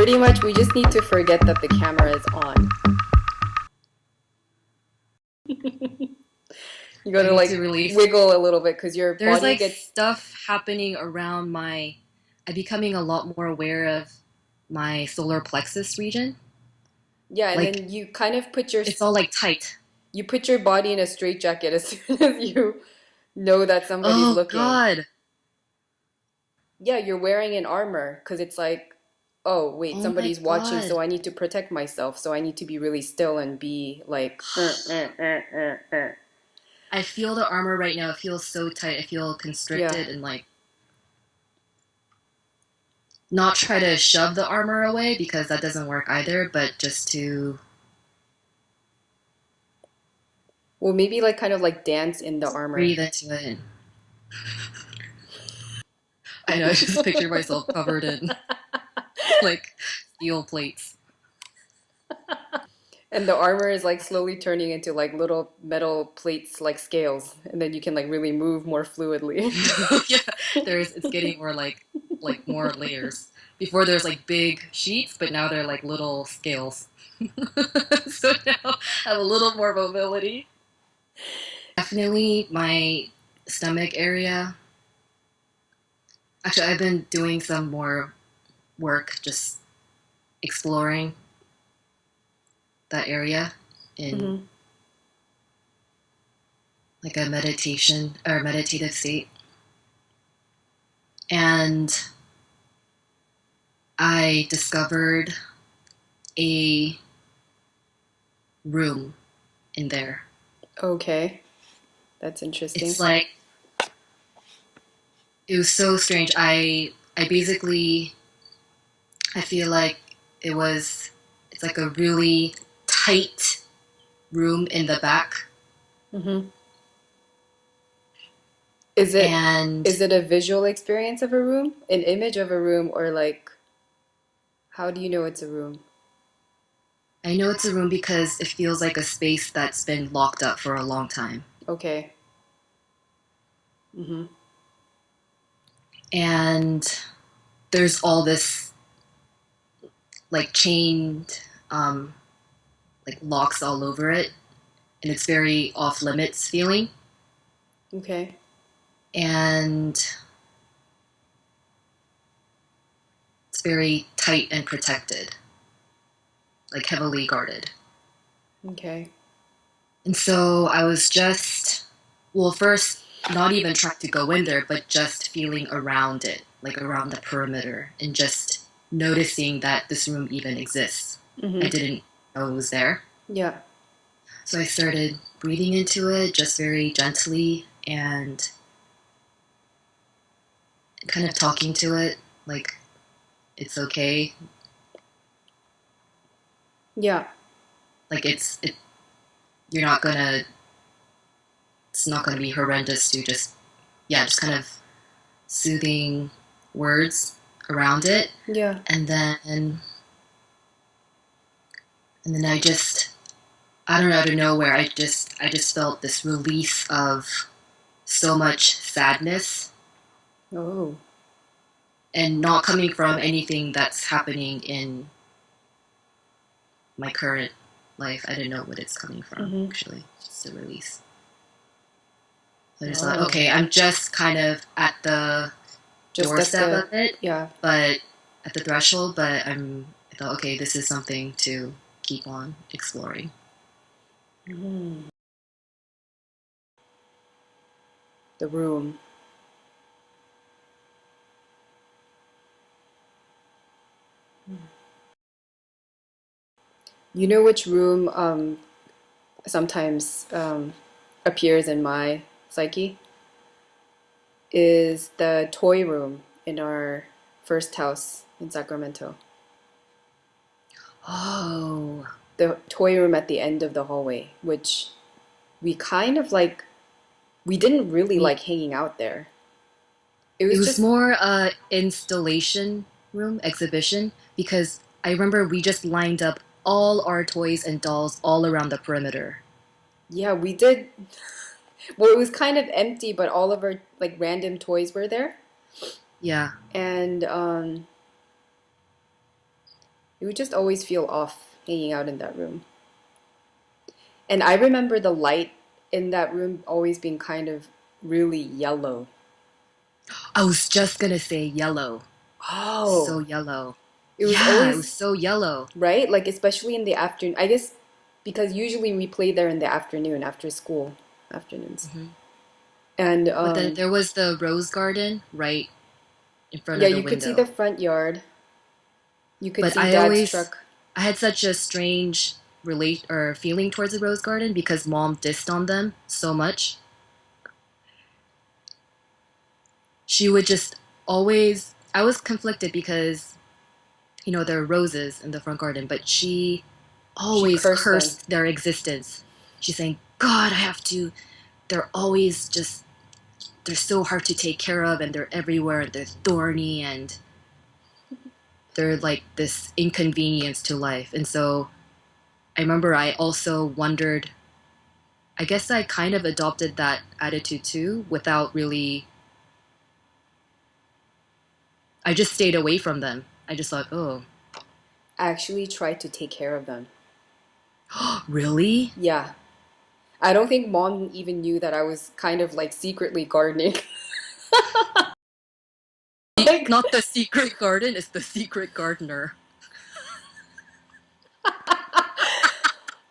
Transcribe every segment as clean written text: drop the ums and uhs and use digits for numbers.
pretty much we just need to forget that the camera is on. You I gotta need to like release. wiggle a little bit because your There's body like gets, stuff happening around my. I'm becoming a lot more aware of my solar plexus region. yeah, and Like then you kind of put your it's all like tight. you put your body in a straitjacket as soon as you know that somebody's Oh looking. God. Yeah, you're wearing an armor because it's like, oh, wait, Oh my somebody's watching, God. so I need to protect myself. So I need to be really still and be like, I feel the armor right now. It feels so tight. I feel Yeah. constricted and like not try to shove the armor away because that doesn't work either, but just to Well, maybe like kind of like dance in the armor. breathe into it. And I know, I just picture myself covered in like steel plates. And the armor is like slowly turning into like little metal plates like scales. And then you can like really move more fluidly. Yeah, it's getting more more layers. Before there's like big sheets, but now they're like little scales. So now I have a little more mobility. Definitely my stomach area. Actually, I've been doing some more work just exploring that area in Hmm. like a meditation or meditative state. And I discovered a room in there. Okay, that's It's interesting. like it was so strange. I basically I feel like it was it's like a really tight room in the back Hmm. Is it and is it a visual experience of a room, an image of a room, or like how do you know it's a room? I know it's a room because it feels like a space that's been locked up for a long time. Okay. Hmm. And there's all this like chained um, like locks all over it, and it's very off limits feeling, Okay. and it's very tight and protected, like heavily guarded. Okay. And so I was just, well, first not even trying to go in there, but just feeling around it, like around the perimeter, and just noticing that this room even exists. I Hmm. didn't know it was there. Yeah. So I started breathing into it just very gently and kind of talking to it like it's okay. Yeah. Like you're not gonna, it's not gonna be horrendous to just, yeah, just kind of soothing words around it. Yeah. And then I don't know, out of nowhere, I just felt this release of so much sadness Oh. and not coming from anything that's happening in my current life. I didn't know what it's coming from, Hmm. actually. Just a release. So I just thought, Oh. okay, I'm just kind of at the Just at doorstep the, of it, yeah. but at the threshold, but I thought, okay, this is something to keep on exploring. Mm. The room. You know which room sometimes appears in my psyche? Is the toy room in our first house in Sacramento. Oh, The toy room at the end of the hallway, which we kind of like, we didn't really we like hanging out there. It it was was just, more installation room exhibition because I remember we just lined up all our toys and dolls all around the perimeter. yeah, we did. Well, it was kind of empty, but all of our like random toys were there. Yeah, And It would just always feel off hanging out in that room. And I remember the light in that room always being kind of really yellow. I was just gonna say yellow. So Oh, yellow. it was Yeah, it was always so yellow. right, like especially in the afternoon. I guess because usually we play there in the afternoon after school afternoons. Hmm. And But then there was the rose garden right in front yeah, of the you could see the window. front yard. You could But see Dad's truck. I had such a strange relate or feeling towards the rose garden because mom dissed on them so much. She would just always, I was conflicted because, there are roses in the front garden, but she She always cursed them. cursed their existence. She's saying, God, they're always just, they're so hard to take care of and they're everywhere and they're thorny and they're like this inconvenience to life. And so I remember I also wondered, I guess I kind of adopted that attitude too without really, I just stayed away from them. I just thought, oh, I actually tried to take care of them. really? Yeah. I don't think mom even knew that I was kind of like secretly gardening. Like, Not the secret garden, it's the secret gardener.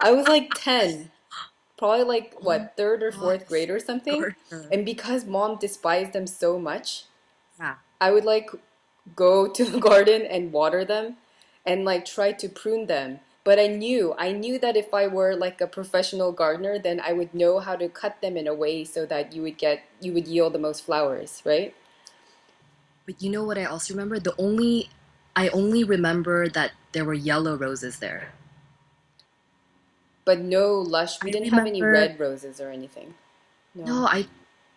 I was like 10, probably like Oh what, third or God, fourth the grade or secret something. gardener. And because mom despised them so much, Yeah. I would like go to the garden and water them and like try to prune them. But I knew that if I were like a professional gardener, then I would know how to cut them in a way so that you would yield the most flowers, right? But you know what I also remember? I only remember that there were yellow roses there. But no lush, we I didn't have any remember, red roses or anything. No. no,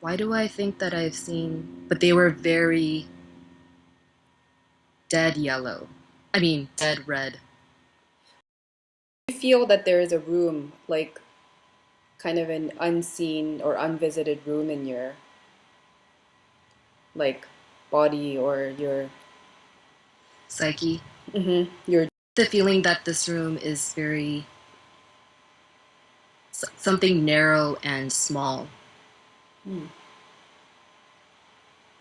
why do I think that I've seen, but they were very dead yellow. I mean, dead red. I feel that there is a room, like kind of an unseen or unvisited room in your like body or Psyche. your The feeling that this room is something narrow and small. hmm,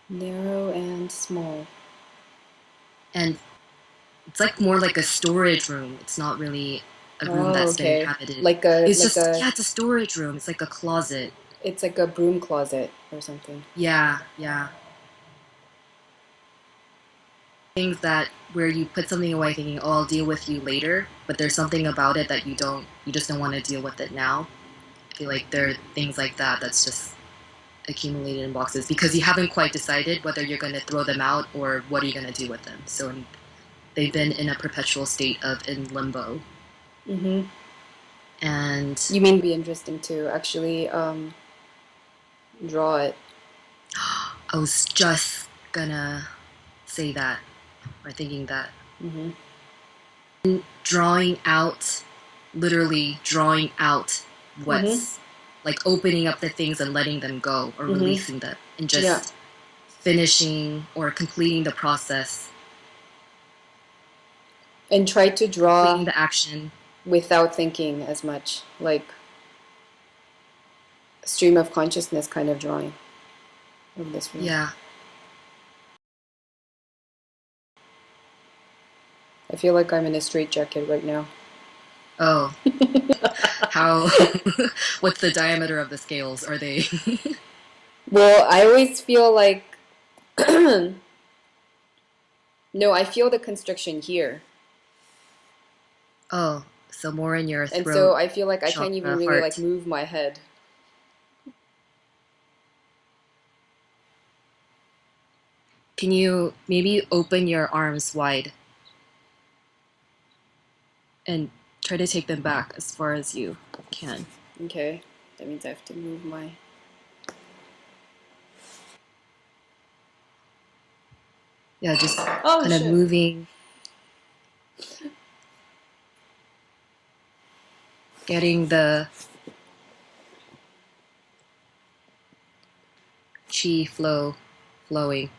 narrow and small. And it's like more like a storage room. It's not really a room Oh, that's been okay. inhabited. Like a It's like just, a yeah, it's a storage room. It's like a closet. it's like a broom closet or something. Yeah, yeah. Things that where you put something away thinking, oh, I'll deal with you later, but there's something about it that you just don't want to deal with it now. I feel like there are things like that that's just accumulated in boxes because you haven't quite decided whether you're going to throw them out or what are you going to do with them. So they've been in a perpetual state of in limbo. Mm-hmm. And You mean be interesting to actually draw it. I was just gonna say that or thinking that Mm-hmm. drawing out, literally drawing out Mm-hmm. what's like opening up the things and letting them go or Mm-hmm. releasing them and Yeah. just finishing or completing the process, And try to completing draw the action. without thinking as much, like stream of consciousness kind of drawing of this room. Yeah. I feel like I'm in a straitjacket right now. Oh, how, what's the diameter of the scales? Are they, Well, I always feel like no, I feel the constriction here. oh, so more in your And so throat I feel like I can't even chakra, really like heart. move my head. Can you maybe open your arms wide and try to take them back as far as you can? Okay. That means I have to move my Yeah, just Oh kind of shit. moving, getting the chi flowing.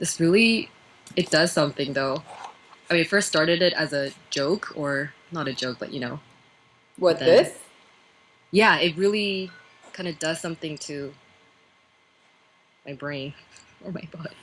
This really, it does something though. I mean, first started it as a joke, or not a joke, but but What, then, this? yeah, it really kind of does something to my brain or my body.